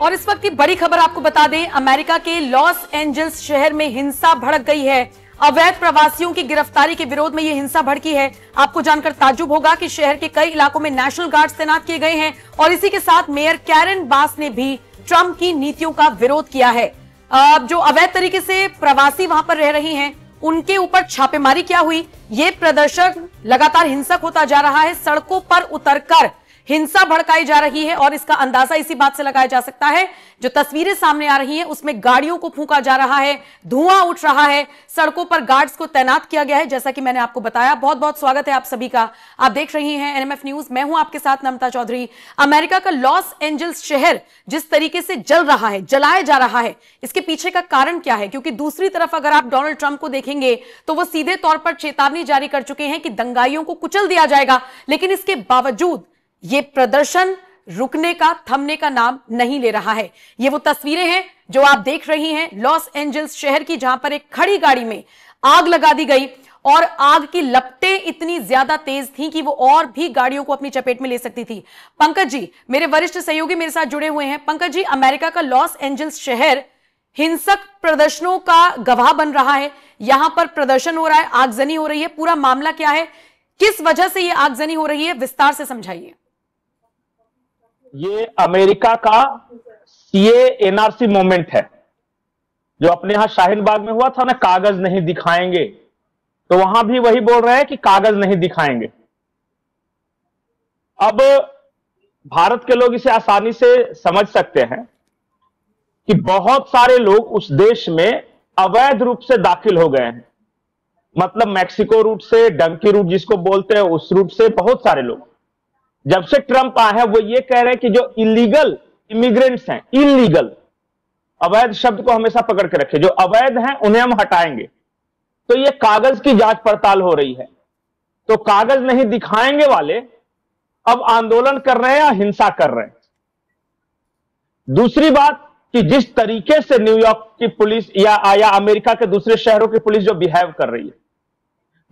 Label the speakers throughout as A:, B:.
A: और इस वक्त की बड़ी खबर आपको बता दें, अमेरिका के लॉस एंजल्स शहर में हिंसा भड़क गई है। अवैध प्रवासियों की गिरफ्तारी के विरोध में यह हिंसा भड़की है। आपको जानकर ताज्जुब होगा कि शहर के कई इलाकों में नेशनल गार्ड्स तैनात किए गए हैं और इसी के साथ मेयर कैरन बास ने भी ट्रंप की नीतियों का विरोध किया है। जो अवैध तरीके से प्रवासी वहां पर रह रही हैं, उनके ऊपर छापेमारी क्या हुई, ये प्रदर्शन लगातार हिंसक होता जा रहा है। सड़कों पर उतरकर हिंसा भड़काई जा रही है और इसका अंदाजा इसी बात से लगाया जा सकता है। जो तस्वीरें सामने आ रही हैं उसमें गाड़ियों को फूंका जा रहा है, धुआं उठ रहा है, सड़कों पर गार्ड्स को तैनात किया गया है। जैसा कि मैंने आपको बताया, बहुत बहुत स्वागत है आप सभी का। आप देख रही हैं एनएमएफ न्यूज, मैं हूं आपके साथ नम्रता चौधरी। अमेरिका का लॉस एंजल्स शहर जिस तरीके से जल रहा है, जलाया जा रहा है, इसके पीछे का कारण क्या है? क्योंकि दूसरी तरफ अगर आप डोनाल्ड ट्रंप को देखेंगे तो वो सीधे तौर पर चेतावनी जारी कर चुके हैं कि दंगाइयों को कुचल दिया जाएगा, लेकिन इसके बावजूद ये प्रदर्शन रुकने का, थमने का नाम नहीं ले रहा है। ये वो तस्वीरें हैं जो आप देख रही हैं लॉस एंजल्स शहर की, जहां पर एक खड़ी गाड़ी में आग लगा दी गई और आग की लपटें इतनी ज्यादा तेज थीं कि वो और भी गाड़ियों को अपनी चपेट में ले सकती थी। पंकज जी, मेरे वरिष्ठ सहयोगी मेरे साथ जुड़े हुए हैं। पंकज जी, अमेरिका का लॉस एंजल्स शहर हिंसक प्रदर्शनों का गवाह बन रहा है। यहां पर प्रदर्शन हो रहा है, आगजनी हो रही है, पूरा मामला क्या है, किस वजह से यह आगजनी हो रही है, विस्तार से समझाइए।
B: ये अमेरिका का सीए एनआरसी मूवमेंट है, जो अपने यहां शाहीन बाग में हुआ था ना, कागज नहीं दिखाएंगे, तो वहां भी वही बोल रहे हैं कि कागज नहीं दिखाएंगे। अब भारत के लोग इसे आसानी से समझ सकते हैं कि बहुत सारे लोग उस देश में अवैध रूप से दाखिल हो गए हैं। मतलब मैक्सिको रूट से, डंकी रूट जिसको बोलते हैं, उस रूट से बहुत सारे लोग। जब से ट्रंप आए हैं वो ये कह रहे हैं कि जो इलीगल इमिग्रेंट्स हैं, इलीगल, अवैध शब्द को हमेशा पकड़ के रखे, जो अवैध हैं उन्हें हम हटाएंगे। तो ये कागज की जांच पड़ताल हो रही है। तो कागज नहीं दिखाएंगे वाले अब आंदोलन कर रहे हैं या हिंसा कर रहे हैं। दूसरी बात कि जिस तरीके से न्यूयॉर्क की पुलिस या अमेरिका के दूसरे शहरों की पुलिस जो बिहेव कर रही है,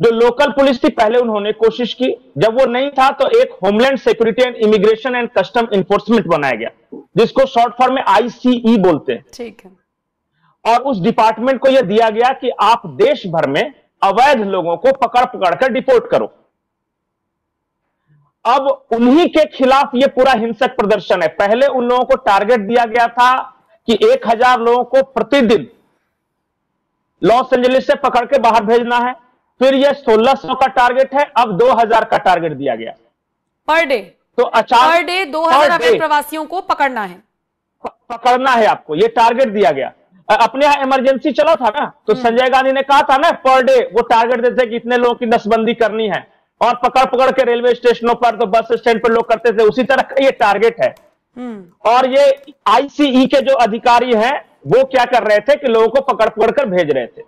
B: जो लोकल पुलिस थी पहले उन्होंने कोशिश की, जब वो नहीं था तो एक homeland security and immigration and custom enforcement बनाया गया, जिसको शॉर्ट फॉर्म में आईसीई बोलते हैं।
A: ठीक है।
B: और उस डिपार्टमेंट को यह दिया गया कि आप देश भर में अवैध लोगों को पकड़ पकड़ कर डिपोर्ट करो। अब उन्हीं के खिलाफ यह पूरा हिंसक प्रदर्शन है। पहले उन लोगों को टारगेट दिया गया था कि 1000 लोगों को प्रतिदिन लॉस एंजलिस से पकड़ के बाहर भेजना है। फिर यह 1600 का टारगेट है, अब 2000 का टारगेट दिया गया पर डे। तो अचानक
A: पर डे 2000 अवैध प्रवासियों को पकड़ना है,
B: पकड़ना है आपको, यह टारगेट दिया गया। अपने यहां इमरजेंसी चला था ना, तो संजय गांधी ने कहा था ना, पर डे वो टारगेट देते कि इतने लोगों की नसबंदी करनी है, और पकड़ पकड़ के रेलवे स्टेशनों पर, तो बस स्टैंड पर लोग करते थे। उसी तरह का ये टारगेट है। और ये आईसीई के जो अधिकारी हैं वो क्या कर रहे थे कि लोगों को पकड़ पकड़ कर भेज रहे थे,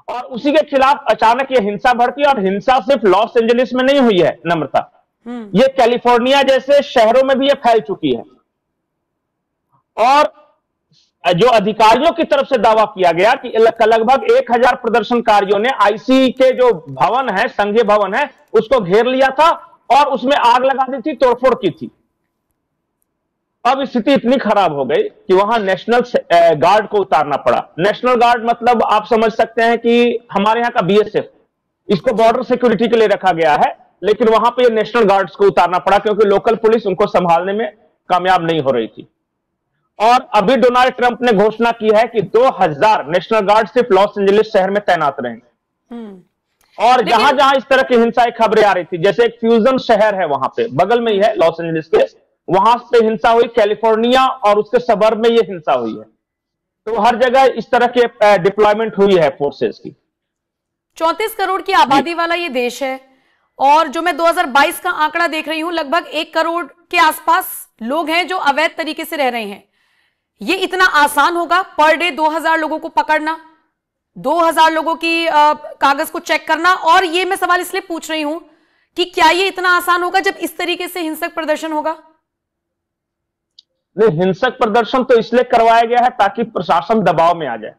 B: और उसी के खिलाफ अचानक ये हिंसा भड़की। और हिंसा सिर्फ लॉस एंजलिस में नहीं हुई है नम्रता, ये कैलिफोर्निया जैसे शहरों में भी ये फैल चुकी है। और जो अधिकारियों की तरफ से दावा किया गया कि लगभग 1000 प्रदर्शनकारियों ने आईसीई के जो भवन है, संघीय भवन है, उसको घेर लिया था और उसमें आग लगा दी थी, तोड़फोड़ की थी। अब स्थिति इतनी खराब हो गई कि वहां नेशनल गार्ड को उतारना पड़ा। नेशनल गार्ड मतलब आप समझ सकते हैं कि हमारे यहां का बीएसएफ, इसको बॉर्डर सिक्योरिटी के लिए रखा गया है, लेकिन वहां पे नेशनल गार्ड्स को उतारना पड़ा क्योंकि लोकल पुलिस उनको संभालने में कामयाब नहीं हो रही थी। और अभी डोनाल्ड ट्रंप ने घोषणा की है कि 2000 नेशनल गार्ड सिर्फ लॉस एंजलिस शहर में तैनात रहेंगे। और जहां जहां इस तरह की हिंसा की खबरें आ रही थी, जैसे एक फ्यूजन शहर है वहां पे, बगल में ही है लॉस एंजलिस के, वहां पे हिंसा हुई, कैलिफोर्निया और उसके सबर्ब में ये हिंसा हुई है। तो हर जगह इस तरह के डिप्लॉयमेंट हुई है फोर्सेस की।
A: 34 करोड़ की आबादी वाला ये देश है, और जो मैं 2022 का आंकड़ा देख रही हूं, लगभग 1 करोड़ के आसपास लोग हैं जो अवैध तरीके से रह रहे हैं। ये इतना आसान होगा पर डे 2000 लोगों को पकड़ना, 2000 लोगों की कागज को चेक करना? और ये मैं सवाल इसलिए पूछ रही हूं कि क्या ये इतना आसान होगा जब इस तरीके से हिंसक प्रदर्शन होगा?
B: नहीं, हिंसक प्रदर्शन तो इसलिए करवाया गया है ताकि प्रशासन दबाव में आ जाए।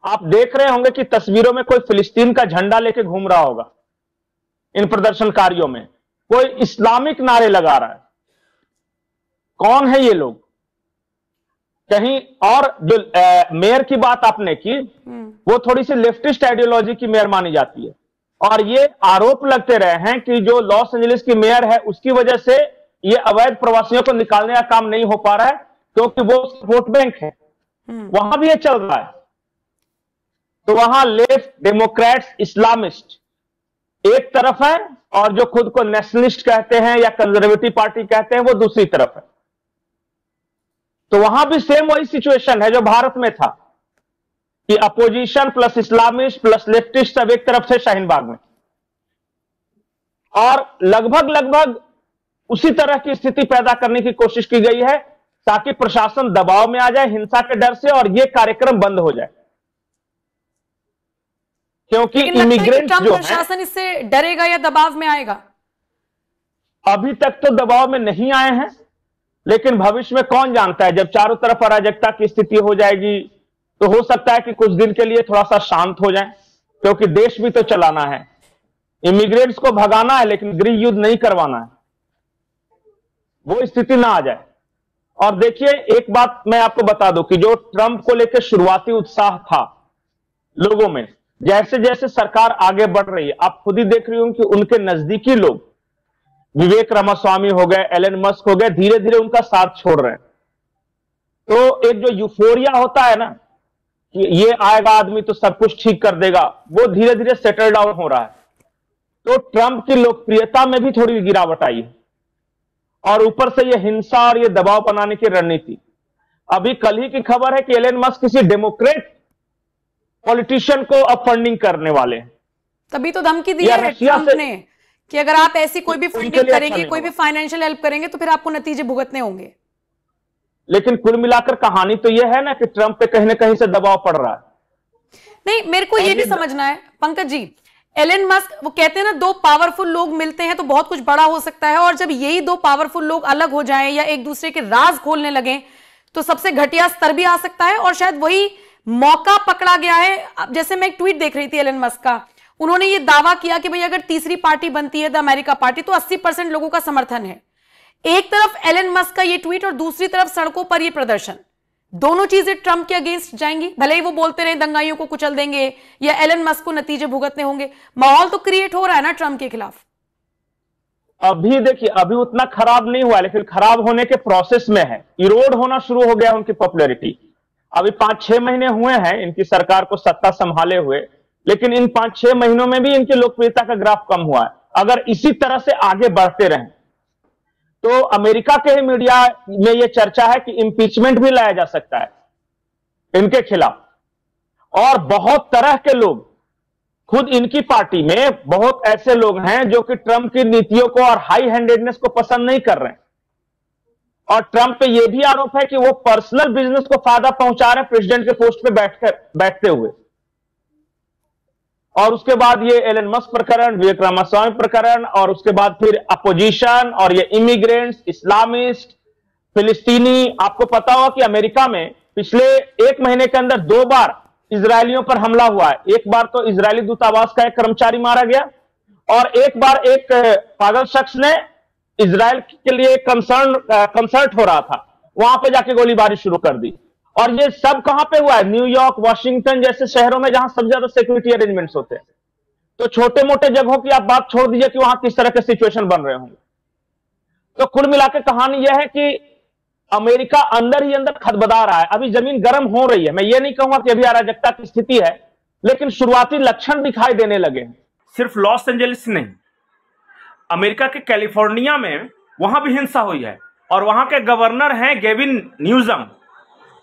B: आप देख रहे होंगे कि तस्वीरों में कोई फिलिस्तीन का झंडा लेके घूम रहा होगा। इन प्रदर्शनकारियों में कोई इस्लामिक नारे लगा रहा है। कौन है ये लोग? कहीं और जो मेयर की बात आपने की, वो थोड़ी सी लेफ्टिस्ट आइडियोलॉजी की मेयर मानी जाती है। और ये आरोप लगते रहे हैं कि जो लॉस एंजलिस की मेयर है उसकी वजह से ये अवैध प्रवासियों को निकालने का काम नहीं हो पा रहा है, क्योंकि वो वोट बैंक है। वहां भी ये चल रहा है। तो वहां लेफ्ट, डेमोक्रेट्स, इस्लामिस्ट एक तरफ है और जो खुद को नेशनलिस्ट कहते हैं या कंजर्वेटिव पार्टी कहते हैं वो दूसरी तरफ है। तो वहां भी सेम वही सिचुएशन है जो भारत में था कि opposition plus Islamist plus leftist सब एक तरफ से शाहीन बाग में, और लगभग उसी तरह की स्थिति पैदा करने की कोशिश की गई है ताकि प्रशासन दबाव में आ जाए हिंसा के डर से और ये कार्यक्रम बंद हो जाए। क्योंकि इमिग्रेंट जो है,
A: प्रशासन इससे डरेगा या दबाव में आएगा?
B: अभी तक तो दबाव में नहीं आए हैं, लेकिन भविष्य में कौन जानता है, जब चारों तरफ अराजकता की स्थिति हो जाएगी तो हो सकता है कि कुछ दिन के लिए थोड़ा सा शांत हो जाए, क्योंकि देश भी तो चलाना है। इमिग्रेंट्स को भगाना है लेकिन गृह युद्ध नहीं करवाना है, वो स्थिति ना आ जाए। और देखिए, एक बात मैं आपको बता दूं कि जो ट्रंप को लेकर शुरुआती उत्साह था लोगों में, जैसे जैसे सरकार आगे बढ़ रही है, आप खुद ही देख रही होंगे कि उनके नजदीकी लोग, विवेक रामास्वामी हो गए, एलन मस्क हो गए, धीरे धीरे उनका साथ छोड़ रहे हैं। तो एक जो यूफोरिया होता है ना कि ये आएगा आदमी तो सब कुछ ठीक कर देगा, वो धीरे धीरे सेटल डाउन हो रहा है। तो ट्रंप की लोकप्रियता में भी थोड़ी गिरावट आई है, और ऊपर से ये हिंसा और ये दबाव बनाने की रणनीति। अभी कल ही की खबर है कि एलन मस्क किसी डेमोक्रेट पॉलिटिशियन को अब फंडिंग करने वाले हैं।
A: तभी तो धमकी दी है ट्रंप ने कि अगर आप ऐसी कोई भी फंडिंग करेंगे, कोई भी फाइनेंशियल हेल्प करेंगे तो फिर आपको नतीजे भुगतने होंगे।
B: लेकिन कुल मिलाकर कहानी तो यह है ना कि ट्रंप पे कहीं ना कहीं से दबाव पड़ रहा है।
A: नहीं, मेरे को यह भी समझना है पंकज जी, एलन मस्क, वो कहते हैं ना, दो पावरफुल लोग मिलते हैं तो बहुत कुछ बड़ा हो सकता है, और जब यही दो पावरफुल लोग अलग हो जाएं या एक दूसरे के राज खोलने लगे तो सबसे घटिया स्तर भी आ सकता है, और शायद वही मौका पकड़ा गया है। अब जैसे मैं एक ट्वीट देख रही थी एलन मस्क का, उन्होंने ये दावा किया कि भाई अगर तीसरी पार्टी बनती है द अमेरिका पार्टी तो 80% लोगों का समर्थन है। एक तरफ एलन मस्क का ये ट्वीट और दूसरी तरफ सड़कों पर ये प्रदर्शन, दोनों चीजें ट्रंप के अगेंस्ट जाएंगी। भले ही वो बोलते रहे दंगाइयों को कुचल देंगे या एलन मस्क को नतीजे भुगतने होंगे, माहौल तो क्रिएट हो रहा है ना ट्रंप के खिलाफ।
B: अभी देखिए, अभी उतना खराब नहीं हुआ, लेकिन खराब होने के प्रोसेस में है, इरोड होना शुरू हो गया उनकी पॉपुलैरिटी। अभी 5-6 महीने हुए हैं इनकी सरकार को सत्ता संभाले हुए, लेकिन इन 5-6 महीनों में भी इनकी लोकप्रियता का ग्राफ कम हुआ है। अगर इसी तरह से आगे बढ़ते रहें तो अमेरिका के ही मीडिया में यह चर्चा है कि इंपीचमेंट भी लाया जा सकता है इनके खिलाफ, और बहुत तरह के लोग, खुद इनकी पार्टी में बहुत ऐसे लोग हैं जो कि ट्रंप की नीतियों को और हाई हैंडेडनेस को पसंद नहीं कर रहे हैं। और ट्रंप पे यह भी आरोप है कि वो पर्सनल बिजनेस को फायदा पहुंचा रहे हैं प्रेसिडेंट के पोस्ट पे बैठते हुए। और उसके बाद ये एलन मस्क प्रकरण, विवेक रामास्वामी प्रकरण, और उसके बाद फिर अपोजिशन और ये इमिग्रेंट्स, इस्लामिस्ट, फिलिस्तीनी। आपको पता होगा कि अमेरिका में पिछले 1 महीने के अंदर 2 बार इजरायलियों पर हमला हुआ है। एक बार तो इजरायली दूतावास का एक कर्मचारी मारा गया, और एक बार एक पागल शख्स ने इजराइल के लिए कंसर्ट हो रहा था, वहां पे जाके गोलीबारी शुरू कर दी। और ये सब कहां पे हुआ है? न्यूयॉर्क, वॉशिंगटन जैसे शहरों में, जहां सबसे ज्यादा सिक्योरिटी अरेंजमेंट्स होते हैं। तो छोटे मोटे जगहों की आप बात छोड़ दीजिए कि वहां किस तरह के सिचुएशन बन रहे होंगे। तो कुल मिलाकर कहानी यह है कि अमेरिका अंदर ही अंदर खदबदा रहा है। अभी जमीन गर्म हो रही है। मैं ये नहीं कहूंगा कि अभी अराजकता की स्थिति है, लेकिन शुरुआती लक्षण दिखाई देने लगे हैं।
C: सिर्फ लॉस एंजलिस नहीं, अमेरिका के कैलिफोर्निया में वहां भी हिंसा हुई है, और वहां के गवर्नर हैं गेविन न्यूसम।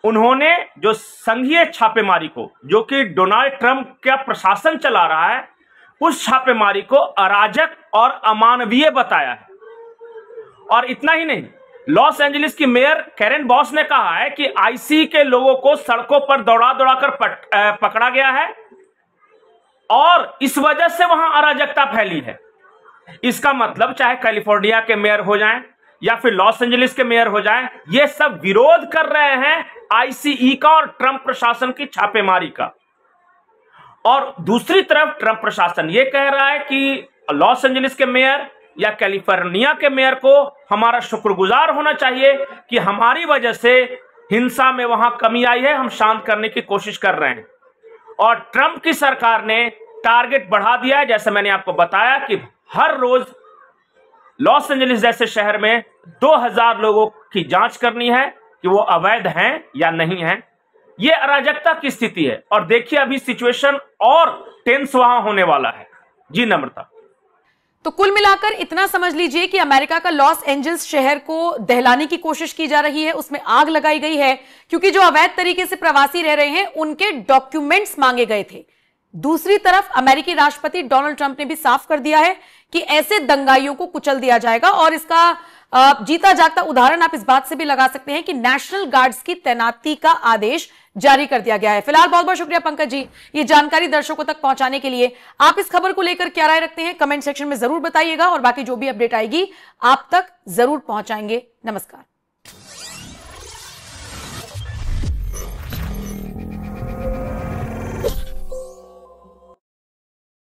C: उन्होंने जो संघीय छापेमारी को, जो कि डोनाल्ड ट्रंप का प्रशासन चला रहा है, उस छापेमारी को अराजक और अमानवीय बताया है। और इतना ही नहीं, लॉस एंजलिस की मेयर कैरेन बॉस ने कहा है कि आईसी के लोगों को सड़कों पर दौड़ा दौड़ाकर पकड़ा गया है, और इस वजह से वहां अराजकता फैली है। इसका मतलब चाहे कैलिफोर्निया के मेयर हो जाएं या फिर लॉस एंजलिस के मेयर हो जाएं, ये सब विरोध कर रहे हैं आईसीई का और ट्रंप प्रशासन की छापेमारी का। और दूसरी तरफ ट्रंप प्रशासन ये कह रहा है कि लॉस एंजलिस के मेयर या कैलिफोर्निया के मेयर को हमारा शुक्रगुजार होना चाहिए कि हमारी वजह से हिंसा में वहां कमी आई है, हम शांत करने की कोशिश कर रहे हैं। और ट्रंप की सरकार ने टारगेट बढ़ा दिया है, जैसे मैंने आपको बताया कि हर रोज लॉस एंजलिस जैसे शहर में 2000 लोगों की जांच करनी है कि वो अवैध हैं या नहीं हैं। ये अराजकता की स्थिति है और देखिए अभी सिचुएशन और टेंस वहां होने वाला है। जी नम्रता।
A: तो कुल मिलाकर इतना समझ लीजिए कि अमेरिका का लॉस एंजल्स शहर को दहलाने की कोशिश की जा रही है, उसमें आग लगाई गई है, क्योंकि जो अवैध तरीके से प्रवासी रह रहे हैं उनके डॉक्यूमेंट्स मांगे गए थे। दूसरी तरफ अमेरिकी राष्ट्रपति डोनाल्ड ट्रंप ने भी साफ कर दिया है कि ऐसे दंगाइयों को कुचल दिया जाएगा। और इसका जीता जागता उदाहरण आप इस बात से भी लगा सकते हैं कि नेशनल गार्ड्स की तैनाती का आदेश जारी कर दिया गया है। फिलहाल बहुत बहुत शुक्रिया पंकज जी, ये जानकारी दर्शकों तक पहुंचाने के लिए। आप इस खबर को लेकर क्या राय रखते हैं कमेंट सेक्शन में जरूर बताइएगा और बाकी जो भी अपडेट आएगी आप तक जरूर पहुंचाएंगे। नमस्कार।